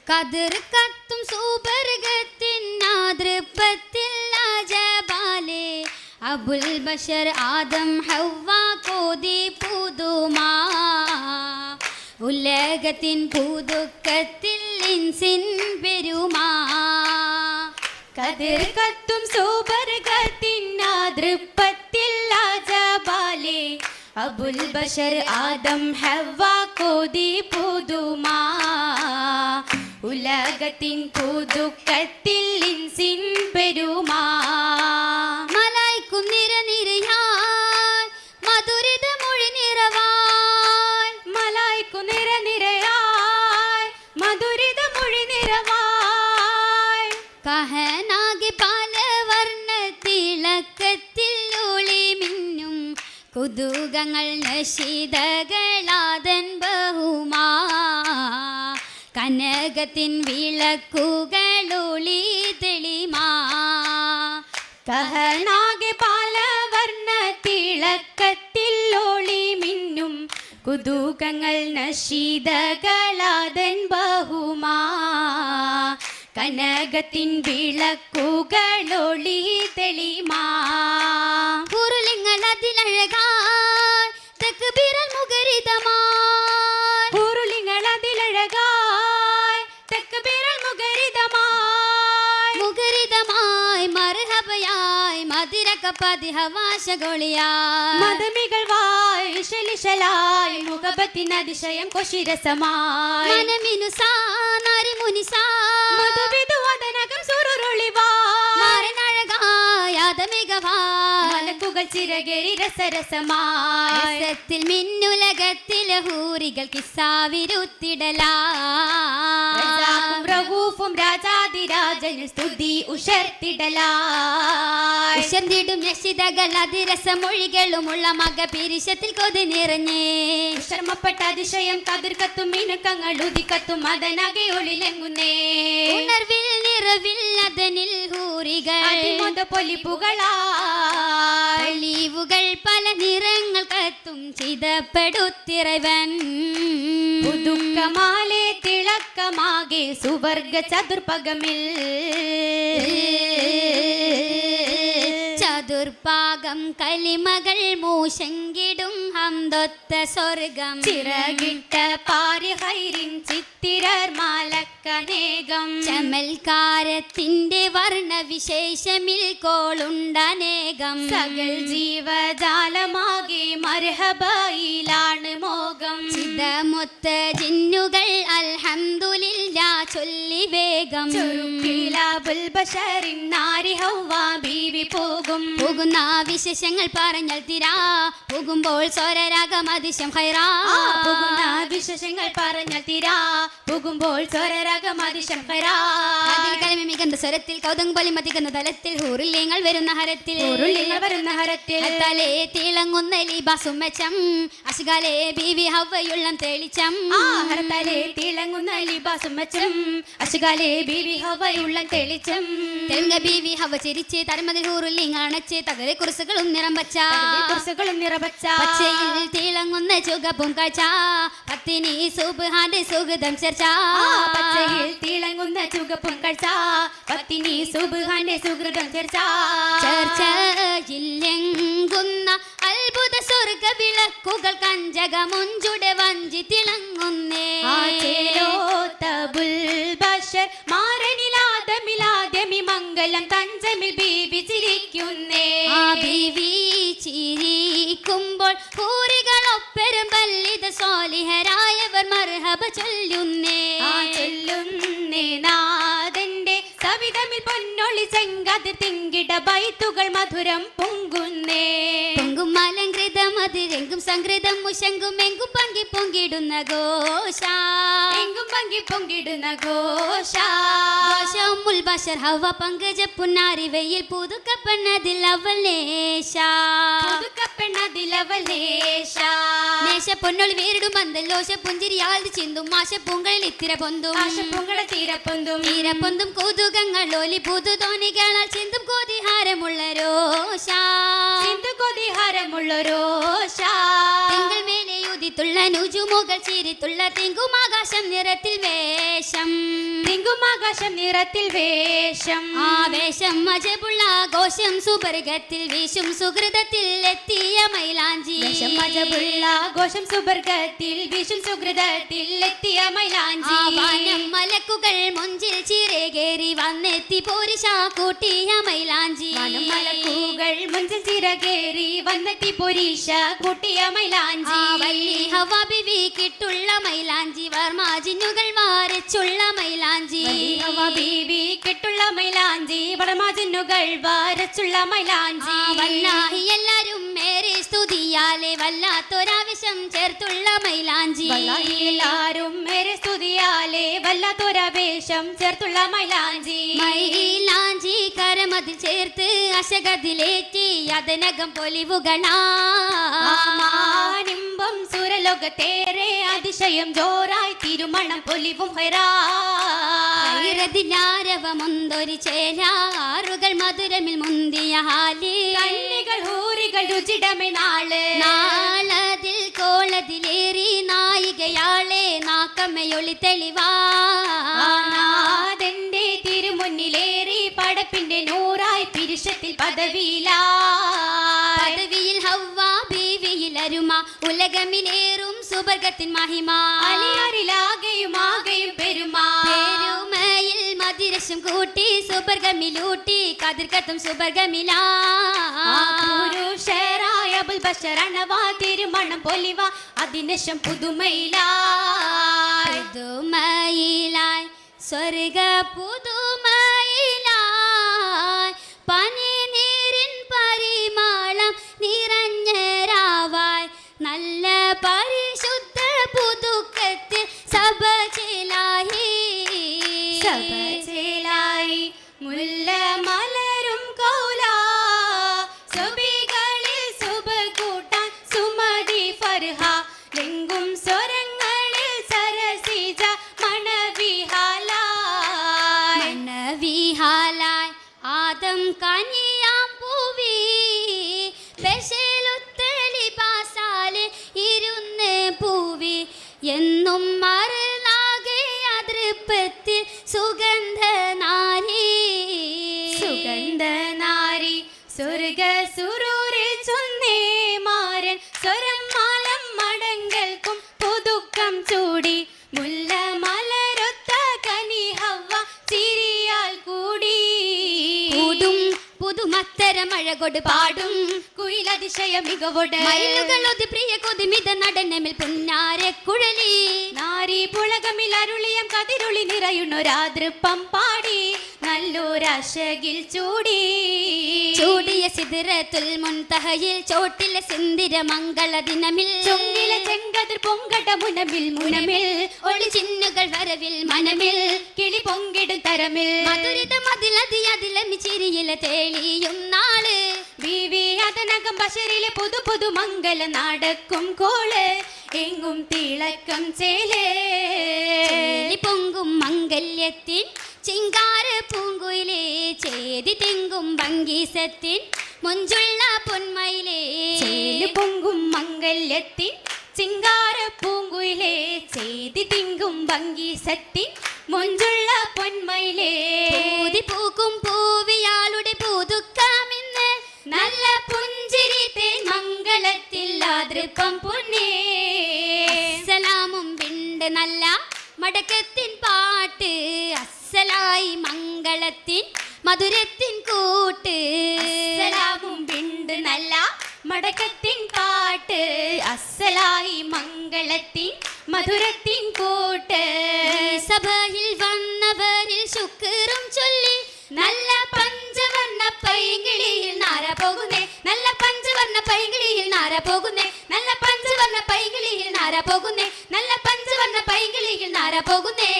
കതിർ കത്തും സൂപർഗത്തിൻ ആതൃപ്പത്തിൽ അജബാലെ അബുൽ ബഷർ ആദം ഹവ്വ കോതി പുതുമാ ഉലകത്തിൻ പുതുക്കത്തിൽ ഇൻസിൻ പെരുമാ കതിർ കത്തും സൂപർഗത്തിൻ ആതൃപ്പത്തിൽ അജബാലെ അബുൽ ബഷർ ആദം ഹവ്വ കോതി പുതുമാ ഉലകത്തിൻ പുതുക്കത്തിൽ ഇൻസിൻ പെരുമാ മലായിക്കും നിരനിരയായി മധുരിത മൊഴി നിറവായി മലായിക്കും നിരനിരയായി മധുരിത മൊഴി നിറവായി കഹനാകെ പാലവർണ്ണ തിളക്കത്തിൽ ഒളി മിന്നും കുതുകങ്ങൾ നശിതകളാതൻ ബഹുമാ കനകത്തിൻ വിളക്കുകളൊളി തെളിമാ കഹനാകെ പാലവർണ്ണ തിളക്കത്തിൽ ഒളി മിന്നും കുതുകങ്ങൾ നശീതകളാതൻ ബഹുമാ കനകത്തിൻ വിളക്കുകളൊളി തെളിമാ കുരുളിങ്ങൾ അതിലഴകായി തക്ബീറൽ മുഖരിതമായി കുരുളിങ്ങൾ അതിലഴകായി തക്ബീറൽ മുഖരിതമായി മുഖരിതമായി മർഹബയായി മതിരക്കപ്പതി ഹവാശഗൊളിയായി മദമികൾ വായ് ശലിശലായി മുഖബത്തിൻ അതിശയം കൊശിരസമായി മനമിനുസാ നരിമുനിസാ മധുവിധുവദനകം സുരുരുളിവാ മാറനഴകായാതമികവായി മലക്കുകൾ ചിരകേറി രസരസമായി രസത്തിൽ മിന്നുലകത്തിലെ ഹൂറികൾ കിസ്സാവിരുത്തിടലായി റഹൂഫും രാജാതിരാജന് സ്തുതി ഉഷർത്തിടലായി ഉഷർന്നിടും നശിതകൾ അതിരസമൊഴികളുമുള്ള മക പിരിശത്തിൽ കൊതി നിറഞ്ഞേ ശ്രമപ്പെട്ട അതിശയം കതിർക്കത്തും മിനുക്കങ്ങൾ ഉദിക്കത്തും അതനകെ ഒളിലെങ്ങുന്നേ ഉണർവിൽ നിറവിൽ അതനിൽ ഹൂറികൾ അതിമൊത പൊലിപ്പുകളായി തെളിവുകൾ പല നിറങ്ങൾ കത്തും ചിതപ്പെടുത്തിറവൻ പുതുക്കമാലെ തിളക്കമാകെ സുവർഗ ചതുർപകമിൽ ചതുർപാകം കലിമകൾ മൂശങ്കിടും ഹംദൊത്ത സ്വർഗം ചിറകിട്ട പാരി ഹൈറിൻ ചിത്തിരർ മാലക്കനേകം ചമൽക്കാരത്തിന്റെ വർണ്ണവിശേഷമിൽ കോളുണ്ടനേകം സകൽ ജീവജാലമാകെ മർഹബയിലാണ് മോകം ചിതമൊത്ത ജിന്നുകൾ അൽഹംദുലില്ലാ ചൊല്ലി വേഗം ചുരുക്കിലാബുൽ ബശറിൻ നാരി ഹവ്വ ബീവി പോകും പോകുന്ന വിശേഷങ്ങൾ പറഞ്ഞാൽ തീരാ പോകുമ്പോൾ സ്വരരാഗം അതിശം ഹൈറാ പോകുന്ന വിശേഷങ്ങൾ പറഞ്ഞാൽ തീരാ പോകുമ്പോൾ സ്വരരാഗം അതിശം ഹൈറാ അതിൽ കലമി മികந்த സ്വരത്തിൽ കൗതുകം പോലെ മതിക്കുന്ന തലത്തിൽ ഹൂറുല്യങ്ങൾ വരുന്ന ഹരത്തിൽ ഉരുളിങ്ങൾ വരുന്ന ഹരത്തിൽ തലേ തിളങ്ങുന്ന ലിബാസും മെച്ചം അശുകാലേ ബീവി ഹവ്വയുള്ളം തെളിച്ചം ഹരത്തലേ തിളങ്ങുന്ന ലിബാസും മെച്ചം അശുകാലേ ബീവി ഹവ്വയുള്ളം തെളിച്ചം തെലുങ്ക ബീവി ഹവ ചിരിച്ച് തരമതിൽ ഹൂറുല്യങ്ങൾ അണച്ച് തകരെ കുറിസുകളും നിറം വച്ച കുറിസുകളും നിറവച്ച പച്ചയിൽ തിളങ്ങുന്ന ചുകപ്പും കാഴ്ച പത്തിനി സുബ്ഹാന്റെ സുഗതം ചർച്ച പച്ചയിൽ തിളങ്ങുന്ന ചുകപ്പും കാഴ്ച പത്തിനി സുബ്ഹാന്റെ സുഹൃതം ചർച്ച ചർച്ചയില്ലെങ്കുന്ന അത്ഭുത സ്വർഗ വിളക്കുകൾ കഞ്ചകമുഞ്ചുടെ വഞ്ചി തിളങ്ങുന്നേ ബഷർ മാരനിലാദമിലാദമി മംഗലം തഞ്ചമിൽ ബീബി ചിരിക്കുന്നേ ആ ബീവി ചിരിക്കുമ്പോൾ ഹൂറികളൊപ്പരും പല്ലിത സ്വാലിഹരായവർ മർഹബ ചൊല്ലുന്നേ ചൊല്ലുന്നേ നാഥന്റെ സവിതമിൽ പൊന്നൊളി ചെങ്കതിർ തിങ്കിട ബൈത്തുകൾ മധുരം പൊങ്കുന്നേ പൊങ്കും അലങ്കൃതം അതിരെങ്കും സംകൃതം മുശങ്കും എങ്കും പങ്കി പൊങ്കിടുന്ന ഘോഷ എങ്കും പങ്കി പൊങ്കിടുന്ന ഘോഷ ഘോഷമുൽ ബഷർ ഹവ പങ്കജ പുന്നാരി വെയിൽ പുതുക്കപ്പെണ്ണതിൽ അവൾ നേശ പുതുക്കപ്പെണ്ണതിലവലേശ നേശ പൊന്നൊളി വേരിടും പന്തല്ലോശ പുഞ്ചിരിയാൽ ചിന്തും മാശ പൂങ്കളിൽ ഇത്തിര പൊന്തും ആശപ്പുങ്കള തീരപ്പൊന്തും തീരപ്പൊന്തും കൗതുകങ്ങൾ ഒലി പുതുതോണികളാൽ ചിന്തും കോതിഹാരമുള്ള രോഷ സിന്ധു കൊതിഹാരമുള്ള രോഷ തിങ്കൾ മേലെ യുതി ചിരിത്തുള്ള നുജുമുകൾ ചിരിത്തുള്ള തിങ്കുമാകാശം നിറത്തിൽ വേഷം തിങ്കുമാകാശം നിറത്തിൽ വേഷം ആവേശം മജബുള്ള ഘോഷം സുബർഗത്തിൽ വീശും സുഹൃതത്തിൽ എത്തിയ മൈലാഞ്ചി വേഷം മജബുള്ള ഘോഷം സുബർഗത്തിൽ വീശും സുഹൃതത്തിൽ എത്തിയ മൈലാഞ്ചി വാനം മലക്കുകൾ മുഞ്ചിൽ ചിറകേറി വന്നെത്തി പോരിശ കൂട്ടിയ മൈലാഞ്ചി വാനം മലക്കുകൾ മുഞ്ചിൽ ചിറകേറി വന്നെത്തി പോരിശ കൂട്ടിയ മൈലാഞ്ചി വല്ലി ഹവ ബിവി കിട്ടുള്ള മൈലാഞ്ചി വർമാജിന്നുകൾ വാരച്ചുള്ള മൈലാഞ്ചി ഹവ ബീവി കിട്ടുള്ള മൈലാഞ്ചി വർമാജിന്നുകൾ വാരച്ചുള്ള മൈലാഞ്ചി വല്ലാഹി എല്ലാരും മേരെ സ്തുതിയാലെ വല്ലാത്തൊരാവശ്യം ചേർത്തുള്ള മൈലാഞ്ചി എല്ലാരും മേരെ സ്തുതിയാലെ വല്ലാത്തൊരാവേശം ചേർത്തുള്ള മൈലാഞ്ചി മൈലാഞ്ചി കരമതിൽ ചേർത്ത് അശകതിലേറ്റി അതനകം പൊലിവുകളാനിമ്പം സുരലോകത്തേറെ അതിശയം ജോറായി തിരുമണം പൊലിവും ഹൈറതിലാരവമൊന്തൊരു ചേലാറുകൾ മധുരമിൽ മുന്തിയ ഹാല് കണ്ണികൾ ഹൂറികൾ രുചിടമേ നാള് നാളതിൽ കോളതിലേറി നായികയാളെ നാക്കമ്മയൊളി തെളിവാ നാഥന്റെ തിരുമുന്നിലേറി പടപ്പിന്റെ നൂറായി പിരിശത്തിൽ പദവിയിൽ ഹവ്വ ബീവിയിൽ അരുമ ഉലകമിലേറും സുബർഗത്തിൻ മഹിമ അലിയാറിലാകെയും ആകെയും പെരുമാ പെരുമയിൽ മതിരശം കൂട്ടി സുബർഗമിലൂട്ടി കതിർക്കത്തും സുബർഗമിലാ പുരുഷരായ അബുൽ ബഷറണവാ തിരുമണം പൊലിവ അതിനശം പുതുമയിലായി സ്വർഗ പുതുമയിലായി പനി നീരിൻ പരിമാളം നിറഞ്ഞ രാവായി നല്ല പരിശുദ്ധ പുതുക്കത്തിൽ സഭ ചേലായി മുല്ല മലരും കൗലാ സുബികളിൽ സുബ കൂട്ടാൻ സുമതി ഫർഹ ലെങ്കും സ്വരങ്ങളിൽ സരസിജ മണവിഹാലായി ആദം കനിയാം പൂവി പെശലുത്തലി പാസാല് ഇരുന്ന് പൂവി എന്നും മറന്നാകെ അതൃപ്പത്തിൽ സുഗന്ധ നാരി സ്വർഗ സുരൂരിൽ ചൊന്നേ മാരൻ സ്വരം മാലം മടങ്ങൾക്കും പുതുക്കം ചൂടി മുല്ല മലരൊത്ത കനി ഹവ്വ ചിരിയാൽ കൂടി പുതുമത്തര മഴ കൊട് പാടും കുയിലതിശയ മികവോട് മയിലുകളൊതി പ്രിയ കൊതിമിത നടനമിൽ പുന്നാരെ കുഴലി നാരി പുളകമിൽ അരുളിയം കതിരുളി നിറയുന്നൊരാതൃപ്പം പാടി നല്ലൊരശകിൽ ചൂടിയ സിദ്റത്തുൽ മുൻതഹയിൽ ചോട്ടിലെ സിന്ദിര മംഗള ദിനമിൽ ചൊങ്കിലെ ചെങ്കതിർ പൊങ്കട മുനമിൽ ഒളി ചിന്നുകൾ വരവിൽ മനമിൽ കിളി പൊങ്കിടും തരമിൽ മധുരിത മതിലതി അതിലമി ചിരിയിലെ തേളിയും നാള് ബീവി അതനകം ബഷറിലെ പുതു പുതു മംഗല നടക്കും കോള് എങ്ങും തിളക്കം ചേലേ പൊങ്കും മംഗല്യത്തിൻ ചിങ്കാര പൂങ്കുയിലേ ചേതി തെങ്കും ഭംഗീസത്തിൻ മുഞ്ചുള്ള പൊന്മയിലേ പൊങ്കും മംഗല്യത്തിൻ ചിങ്കാര പൂങ്കുയിലേ ചേതി തിങ്കും ഭംഗീസത്തിൻ മുഞ്ചുള്ള പൊന്മയിലേ പൂക്കും പൂവിയാളുടെ പുതുക്കാമിന്ന് നല്ല പുഞ്ചിരി തേൻ മംഗളത്തിൽ ആതൃപ്പം പൊന്നേ സലാമും വിണ്ട് നല്ല മടക്കത്തിൻ പാട്ട് അസ്സലായി മംഗളത്തിൻ മധുരത്തിൻ കൂട്ട് സലാമും വിണ്ട് നല്ല മടക്കത്തിൻ പാട്ട് അസ്സലായി മംഗളത്തിൻ മധുരത്തിൻ കൂട്ട് സഭയിൽ വന്നവരിൽ ശുക്റും ചൊല്ലി നല്ല പഞ്ചവർണ്ണ പൈകിളിയിൽ നാര പോകുന്നേ നല്ല പഞ്ചവർണ്ണ പൈകിളിയിൽ നാര പോകുന്നേ നല്ല പഞ്ചവർണ്ണ പൈകിളിയിൽ നാര പോകുന്നേ നല്ല പഞ്ചവർണ്ണ പൈകിളിയിൽ നാര പോകുന്നേ